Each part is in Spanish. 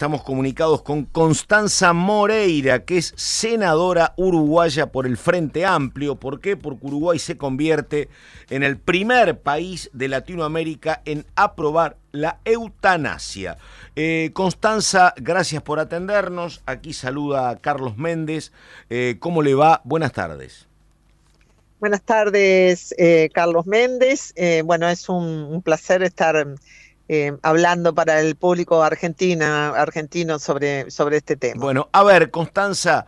estamos comunicados con Constanza Moreira, que es senadora uruguaya por el Frente Amplio. ¿Por qué? Porque Uruguay se convierte en el primer país de Latinoamérica en aprobar la eutanasia. Constanza, gracias por atendernos. Aquí saluda a Carlos Méndez. ¿Cómo le va? Buenas tardes. Buenas tardes, Carlos Méndez. Bueno, es un placer estar hablando para el público argentino sobre este tema. Bueno, a ver, Constanza,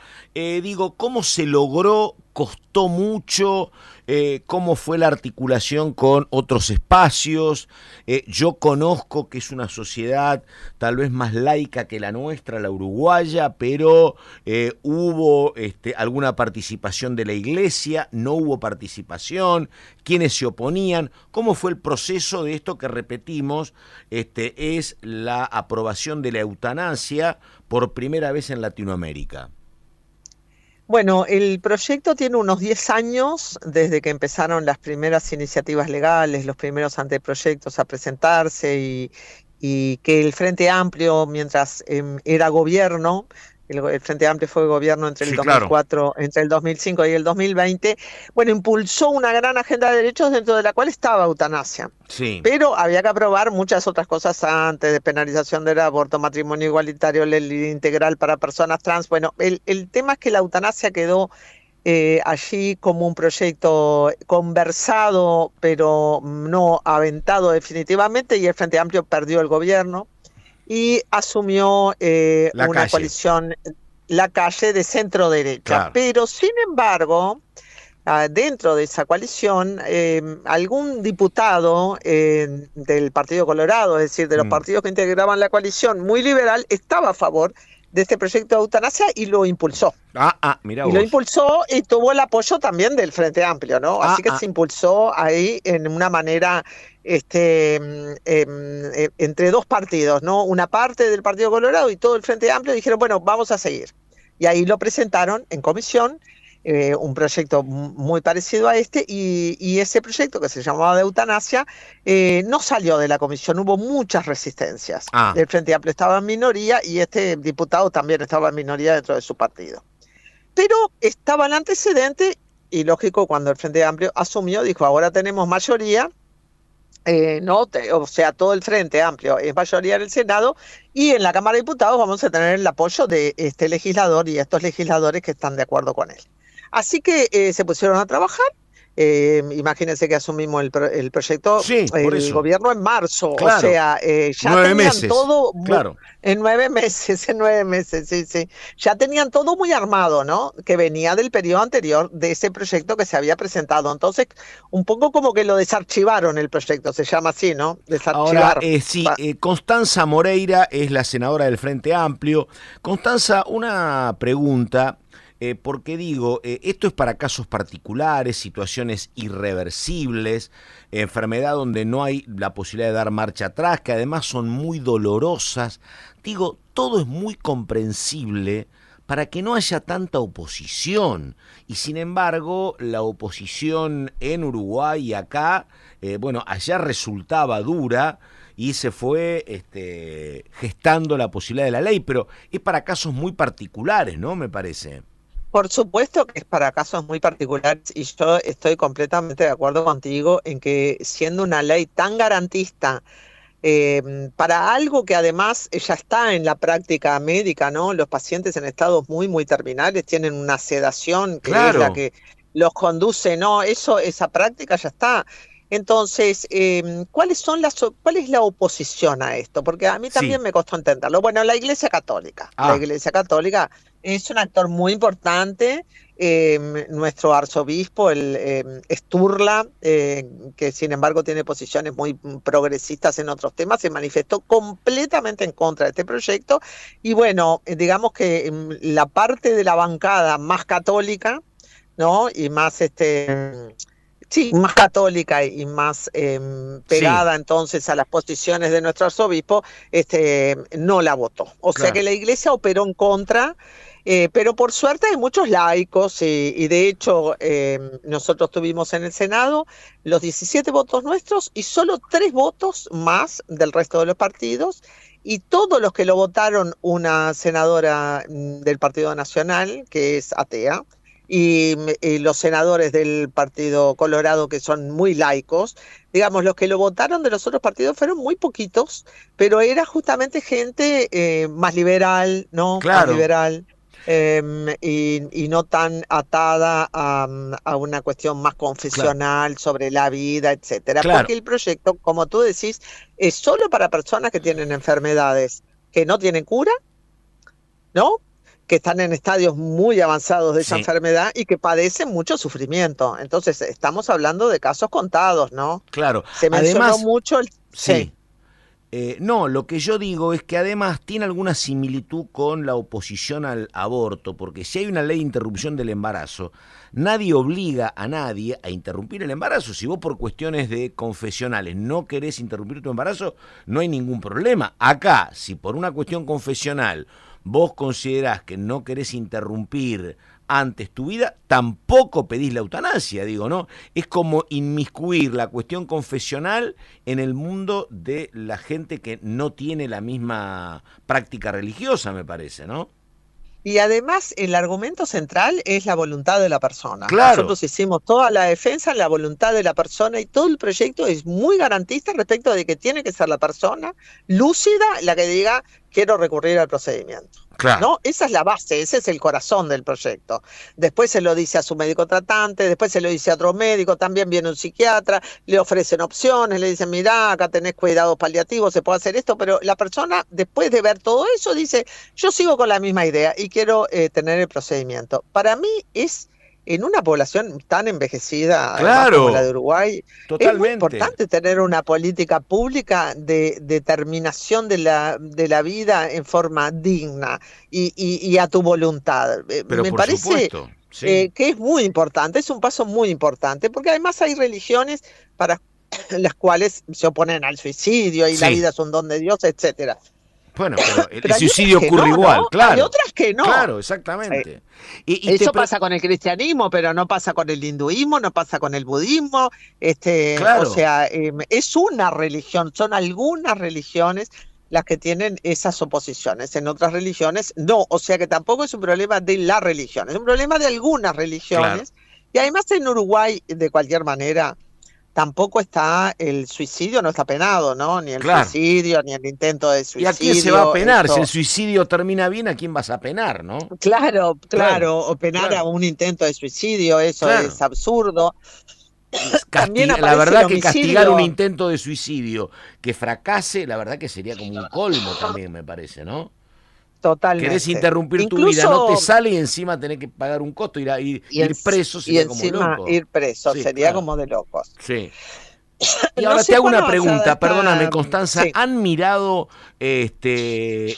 ¿cómo se logró? ¿Costó mucho? ¿Cómo fue la articulación con otros espacios? Yo conozco que es una sociedad tal vez más laica que la nuestra, la uruguaya, pero hubo alguna participación de la iglesia, no hubo participación, ¿quiénes se oponían? ¿Cómo fue el proceso de esto que repetimos? Es la aprobación de la eutanasia por primera vez en Latinoamérica. Bueno, el proyecto tiene unos 10 años desde que empezaron las primeras iniciativas legales, los primeros anteproyectos a presentarse y que el Frente Amplio, mientras era gobierno, el Frente Amplio fue gobierno entre el 2004, claro, entre el 2005 y el 2020, bueno, impulsó una gran agenda de derechos dentro de la cual estaba eutanasia. Sí. Pero había que aprobar muchas otras cosas antes, despenalización del aborto, matrimonio igualitario, ley integral para personas trans. Bueno, el tema es que la eutanasia quedó allí como un proyecto conversado, pero no aventado definitivamente, y el Frente Amplio perdió el gobierno y asumió una coalición, la calle de centro derecha. Claro. Pero sin embargo, dentro de esa coalición, algún diputado del Partido Colorado, es decir, de los partidos que integraban la coalición, muy liberal, estaba a favor de este proyecto de eutanasia y lo impulsó. Mira vos. Y lo impulsó y tuvo el apoyo también del Frente Amplio, ¿no? Así que se impulsó ahí en una manera entre dos partidos, ¿no? Una parte del Partido Colorado y todo el Frente Amplio dijeron, bueno, vamos a seguir. Y ahí lo presentaron en comisión, un proyecto muy parecido a este, y ese proyecto, que se llamaba de eutanasia, no salió de la comisión, hubo muchas resistencias. El Frente Amplio estaba en minoría y este diputado también estaba en minoría dentro de su partido. Pero estaba el antecedente, y lógico, cuando el Frente Amplio asumió, dijo, ahora tenemos mayoría, o sea, todo el Frente Amplio es mayoría en el Senado, y en la Cámara de Diputados vamos a tener el apoyo de este legislador y estos legisladores que están de acuerdo con él. Así que se pusieron a trabajar. Imagínense que asumimos el proyecto, el gobierno en marzo, claro. O sea, ya 9 tenían meses. todo Claro. en 9 meses, sí. Ya tenían todo muy armado, ¿no? Que venía del periodo anterior de ese proyecto que se había presentado. Entonces, un poco como que lo desarchivaron el proyecto, se llama así, ¿no? Desarchivar. Ahora, Constanza Moreira es la senadora del Frente Amplio. Constanza, una pregunta. Porque esto es para casos particulares, situaciones irreversibles, enfermedad donde no hay la posibilidad de dar marcha atrás, que además son muy dolorosas. Todo es muy comprensible para que no haya tanta oposición. Y sin embargo, la oposición en Uruguay y acá, allá resultaba dura, y se fue gestando la posibilidad de la ley, pero es para casos muy particulares, ¿no? Me parece. Por supuesto que es para casos muy particulares, y yo estoy completamente de acuerdo contigo en que, siendo una ley tan garantista para algo que además ya está en la práctica médica, ¿no? Los pacientes en estados muy, muy terminales tienen una sedación que es la que los conduce, ¿no? Esa práctica ya está. Entonces, ¿cuál es la oposición a esto? Porque a mí también me costó entenderlo. Bueno, la Iglesia Católica. La Iglesia Católica es un actor muy importante. Nuestro arzobispo, Sturla, que sin embargo tiene posiciones muy progresistas en otros temas, se manifestó completamente en contra de este proyecto. Y bueno, digamos que la parte de la bancada más católica, ¿no? Y más más católica y más pegada entonces a las posiciones de nuestro arzobispo, no la votó. O sea que la Iglesia operó en contra, pero por suerte hay muchos laicos y de hecho nosotros tuvimos en el Senado los 17 votos nuestros y solo 3 votos más del resto de los partidos, y todos los que lo votaron, una senadora del Partido Nacional, que es atea, y los senadores del Partido Colorado, que son muy laicos, digamos, los que lo votaron de los otros partidos fueron muy poquitos, pero era justamente gente más liberal, ¿no? Más Claro, liberal. Y no tan atada a una cuestión más claro, confesional sobre la vida, etcétera, claro, porque el proyecto, como tú decís, es solo para personas que tienen enfermedades que no tienen cura, ¿no? Que están en estadios muy avanzados de esa sí, enfermedad y que padecen mucho sufrimiento. Entonces, estamos hablando de casos contados, ¿no? claro. Se mencionó Además, mucho el... Sí. sí. No, lo que yo digo es que además tiene alguna similitud con la oposición al aborto, porque si hay una ley de interrupción del embarazo, nadie obliga a nadie a interrumpir el embarazo. Si vos por cuestiones de confesionales no querés interrumpir tu embarazo, no hay ningún problema. Acá, si por una cuestión confesional vos considerás que no querés interrumpir antes tu vida, tampoco pedís la eutanasia, digo, ¿no? Es como inmiscuir la cuestión confesional en el mundo de la gente que no tiene la misma práctica religiosa, me parece, ¿no? Y además el argumento central es la voluntad de la persona. Claro, Nosotros hicimos toda la defensa en la voluntad de la persona y todo el proyecto es muy garantista respecto de que tiene que ser la persona lúcida la que diga quiero recurrir al procedimiento. claro. ¿No? Esa es la base, ese es el corazón del proyecto. Después se lo dice a su médico tratante, después se lo dice a otro médico, también viene un psiquiatra, le ofrecen opciones, le dicen, mirá, acá tenés cuidados paliativos, se puede hacer esto, pero la persona, después de ver todo eso, dice, yo sigo con la misma idea y quiero tener el procedimiento. Para mí es, en una población tan envejecida, además como la de Claro, Uruguay, es muy totalmente. importante tener una política pública de determinación de la vida en forma digna y a tu voluntad. Pero Me por parece supuesto, sí. que es muy importante, es un paso muy importante, porque además hay religiones para las cuales se oponen al suicidio y la Sí. vida es un don de Dios, etcétera. Bueno, pero el Pero hay otras suicidio que ocurre no, igual, ¿no? Hay claro. otras que no. Claro, exactamente. Y te Eso pasa con el cristianismo, pero no pasa con el hinduismo, no pasa con el budismo. O claro, sea, es una religión, son algunas religiones las que tienen esas oposiciones. En otras religiones no. O sea que tampoco es un problema de la religión, es un problema de algunas claro. religiones. Y además en Uruguay, de cualquier manera, tampoco está el suicidio, no está penado, ¿no? Ni el Claro. suicidio, ni el intento de ¿Y a quién se va a suicidio. penar? Si el Eso. suicidio termina bien, ¿a quién vas a penar, no? Claro, Claro, claro, o penar a claro, un intento de suicidio, eso claro. es absurdo. También La aparece el verdad que castigar un homicidio, intento de suicidio que fracase, la verdad que sería como un colmo también, me parece, ¿no? Querés totalmente. interrumpir tu vida, no te Incluso, sale y encima tenés que pagar un costo, y, en- ir preso y sería como encima loco. ir preso, Sí, sería claro. como de locos. Sí. Y No ahora te sé hago cuán una avanzada pregunta, perdóname, está. Constanza, Sí, ¿han mirado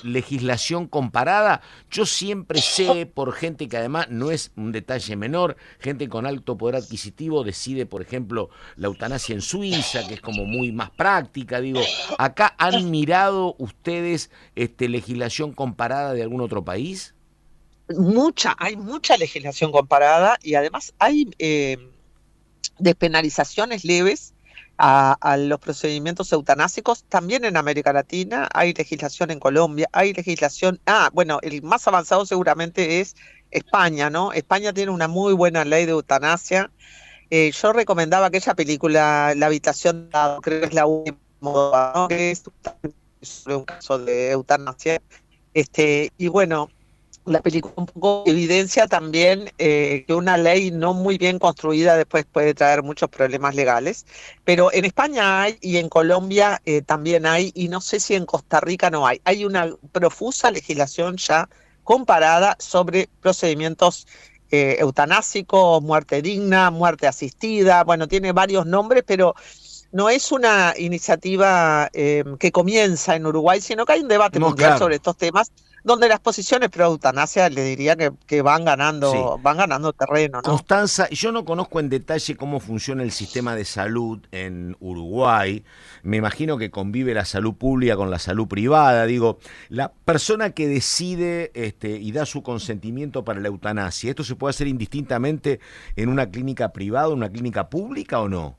legislación comparada? Yo siempre sé, por gente que además no es un detalle menor, gente con alto poder adquisitivo decide, por ejemplo, la eutanasia en Suiza, que es como muy más práctica, digo, ¿acá han mirado ustedes legislación comparada de algún otro país? hay mucha legislación comparada y además hay despenalizaciones leves a los procedimientos eutanásicos. También en América Latina hay legislación en Colombia, hay legislación, bueno, el más avanzado seguramente es España, ¿no? España tiene una muy buena ley de eutanasia. Yo recomendaba aquella película, La habitación, creo que es la última, ¿no? Que es sobre un caso de eutanasia. Y bueno, la película un poco evidencia también que una ley no muy bien construida después puede traer muchos problemas legales, pero en España hay y en Colombia también hay, y no sé si en Costa Rica no hay. Hay una profusa legislación ya comparada sobre procedimientos eutanásicos, muerte digna, muerte asistida, bueno, tiene varios nombres, pero no es una iniciativa que comienza en Uruguay, sino que hay un debate No, mundial claro. sobre estos temas donde las posiciones pro eutanasia le diría que Sí. van ganando terreno, ¿no? Constanza, yo no conozco en detalle cómo funciona el sistema de salud en Uruguay. Me imagino que convive la salud pública con la salud privada. Digo, la persona que decide y da su consentimiento para la eutanasia, ¿esto se puede hacer indistintamente en una clínica privada, en una clínica pública o no?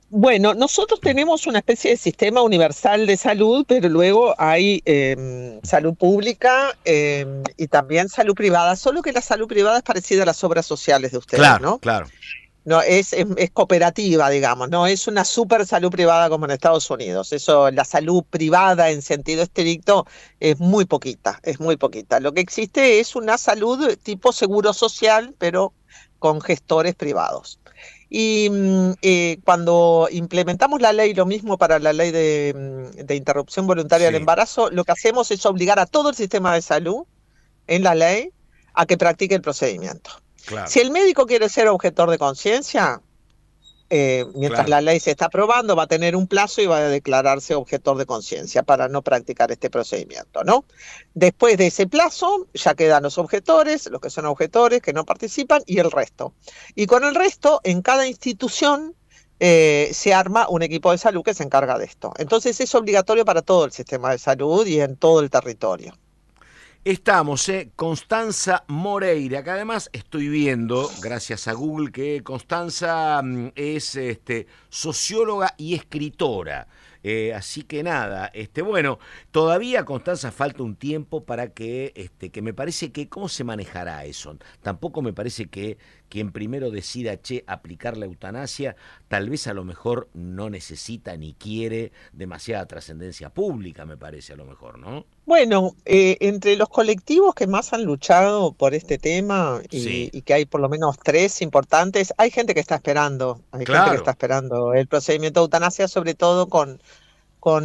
Bueno, nosotros tenemos una especie de sistema universal de salud, pero luego hay salud pública y también salud privada, solo que la salud privada es parecida a las obras sociales de ustedes, Claro, ¿no? claro, No, es cooperativa, digamos, no es una super salud privada como en Estados Unidos. Eso, la salud privada en sentido estricto es muy poquita, es muy poquita. Lo que existe es una salud tipo seguro social, pero con gestores privados. Y cuando implementamos la ley, lo mismo para la ley de interrupción voluntaria del sí, embarazo, lo que hacemos es obligar a todo el sistema de salud en la ley a que practique el procedimiento. claro, Si el médico quiere ser objetor de conciencia, mientras claro. la ley se está aprobando, va a tener un plazo y va a declararse objetor de conciencia para no practicar este procedimiento, ¿no? Después de ese plazo, ya quedan los objetores, los que son objetores, que no participan, y el resto. Y con el resto, en cada institución se arma un equipo de salud que se encarga de esto. Entonces es obligatorio para todo el sistema de salud y en todo el territorio. Estamos, Constanza Moreira, que además estoy viendo, gracias a Google, que Constanza es socióloga y escritora. Así que nada, bueno, todavía Constanza falta un tiempo para que me parece que, ¿cómo se manejará eso? Tampoco me parece que quien primero decida, aplicar la eutanasia, tal vez a lo mejor no necesita ni quiere demasiada trascendencia pública, me parece a lo mejor, ¿no? Bueno, entre los colectivos que más han luchado por este tema Sí, y que hay por lo menos tres importantes, hay gente que está esperando, hay gente que está claro, esperando el procedimiento de eutanasia, sobre todo con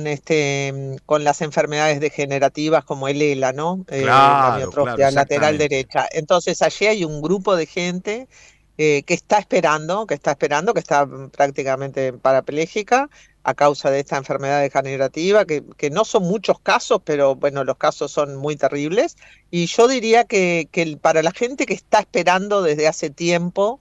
las enfermedades degenerativas como el ELA, ¿no? La claro, miotrofia lateral exactamente. derecha. Entonces allí hay un grupo de gente que está esperando, que está prácticamente parapléjica a causa de esta enfermedad degenerativa, que no son muchos casos, pero bueno, los casos son muy terribles. Y yo diría que para la gente que está esperando desde hace tiempo,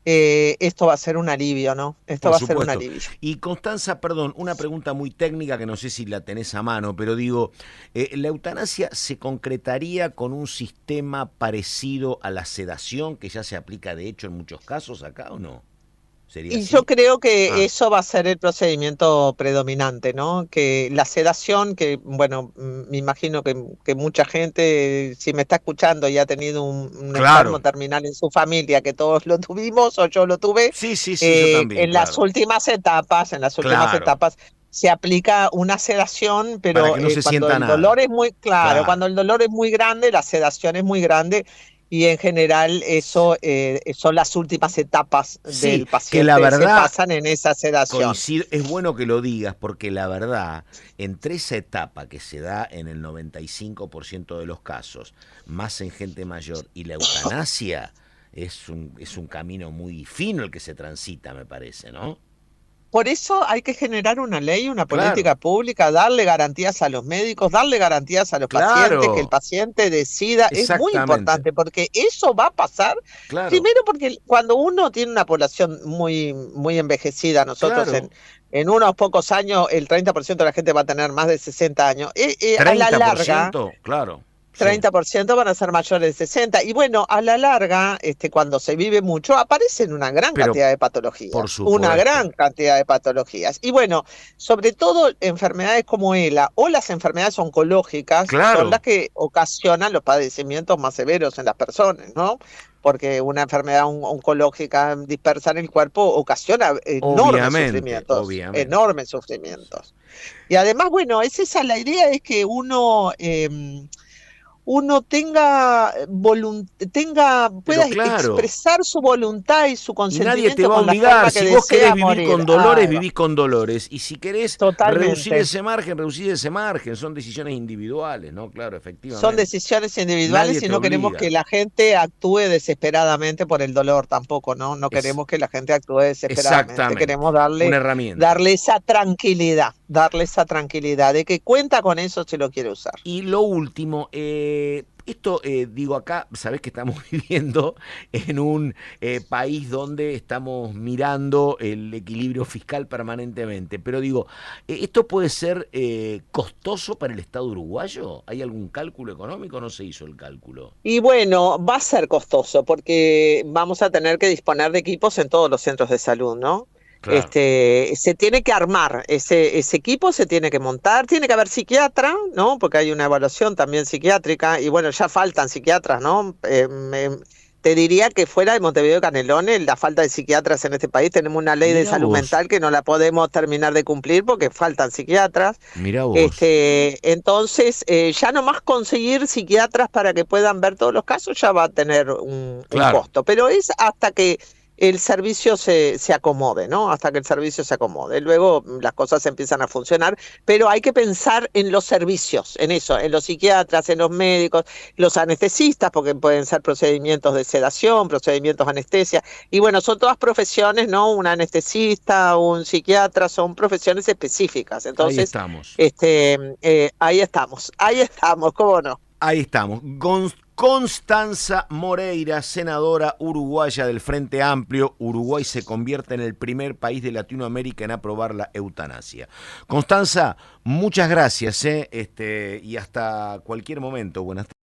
esto va a ser un alivio, ¿no? Esto Por va a ser un supuesto. alivio. Y Constanza, perdón, una pregunta muy técnica que no sé si la tenés a mano, pero digo, ¿la eutanasia se concretaría con un sistema parecido a la sedación que ya se aplica de hecho en muchos casos acá o no? ¿Sería Y yo así? creo que Ah, eso va a ser el procedimiento predominante, ¿no? Que la sedación, que bueno, me imagino que mucha gente, si me está escuchando y ha tenido un enfermo claro. terminal en su familia, que todos lo tuvimos o yo lo tuve, Sí, sí, sí, yo también, claro. en las últimas Claro. etapas se aplica una sedación, Para pero que no se cuando sienta el dolor nada. es muy claro, Claro. cuando el dolor es muy grande, la sedación es muy grande y en general eso son las últimas etapas Sí, del que la paciente, se verdad pasan en esa sedación. coincido, es bueno que lo digas porque la verdad, entre esa etapa que se da en el 95% de los casos, más en gente mayor, y la eutanasia, es un camino muy fino el que se transita, me parece, ¿no? Por eso hay que generar una ley, una Claro, política pública, darle garantías a los médicos, darle garantías a los pacientes, que el claro, paciente decida. Es muy exactamente, importante porque eso va a pasar, claro, primero porque cuando uno tiene una población muy, muy envejecida, nosotros claro. en unos pocos años el 30% de la gente va a tener más de 60 años, a la treinta por larga ciento, claro, sí, 30% van a ser mayores de 60. Y bueno, a la larga, cuando se vive mucho, aparecen una gran pero cantidad de por patologías, una supuesto, gran cantidad de patologías. Y bueno, sobre todo enfermedades como ELA o las enfermedades oncológicas son las claro, que ocasionan los padecimientos más severos en las personas, ¿no? Porque una enfermedad oncológica dispersa en el cuerpo ocasiona obviamente, obviamente. enormes sufrimientos. Y además, bueno, es esa la idea, es que uno Pero pueda claro, expresar su voluntad y su y nadie te consentimiento va a con la obligar. forma que Si vos querés desea vivir morir. con dolores, Ahí va. vivís con dolores. Y si querés reducir Totalmente. ese margen, reducir ese margen. Son decisiones individuales, ¿no? Claro, Son efectivamente. decisiones Nadie individuales y te no queremos que obliga. la gente actúe desesperadamente por el dolor tampoco, ¿no? No Es queremos que la gente actúe desesperadamente. exactamente Queremos una herramienta. darle esa tranquilidad de que cuenta con eso si lo quiere usar. Y lo último, esto digo acá, sabés que estamos viviendo en un país donde estamos mirando el equilibrio fiscal permanentemente, pero digo, ¿esto puede ser costoso para el Estado uruguayo? ¿Hay algún cálculo económico? No se hizo el cálculo. Y bueno, va a ser costoso porque vamos a tener que disponer de equipos en todos los centros de salud, ¿no? Claro. Se tiene que armar, ese equipo se tiene que montar, tiene que haber psiquiatra, ¿no? Porque hay una evaluación también psiquiátrica, y bueno, ya faltan psiquiatras, ¿no? Te diría que fuera de Montevideo y Canelones, la falta de psiquiatras en este país, tenemos una ley de Mirá salud vos, mental que no la podemos terminar de cumplir porque faltan psiquiatras. mirá vos. Entonces, ya nomás conseguir psiquiatras para que puedan ver todos los casos ya va a tener un Claro. costo, pero es hasta que el servicio se acomode, ¿no? Hasta que el servicio se acomode. Luego las cosas empiezan a funcionar, pero hay que pensar en los servicios, en eso, en los psiquiatras, en los médicos, los anestesistas, porque pueden ser procedimientos de sedación, procedimientos de anestesia, y bueno, son todas profesiones, ¿no? Un anestesista, un psiquiatra, son profesiones específicas. Ahí Entonces, estamos. ahí estamos, ¿cómo no? Ahí estamos. Constanza Moreira, senadora uruguaya del Frente Amplio. Uruguay se convierte en el primer país de Latinoamérica en aprobar la eutanasia. Constanza, muchas gracias, y hasta cualquier momento. Buenas tardes.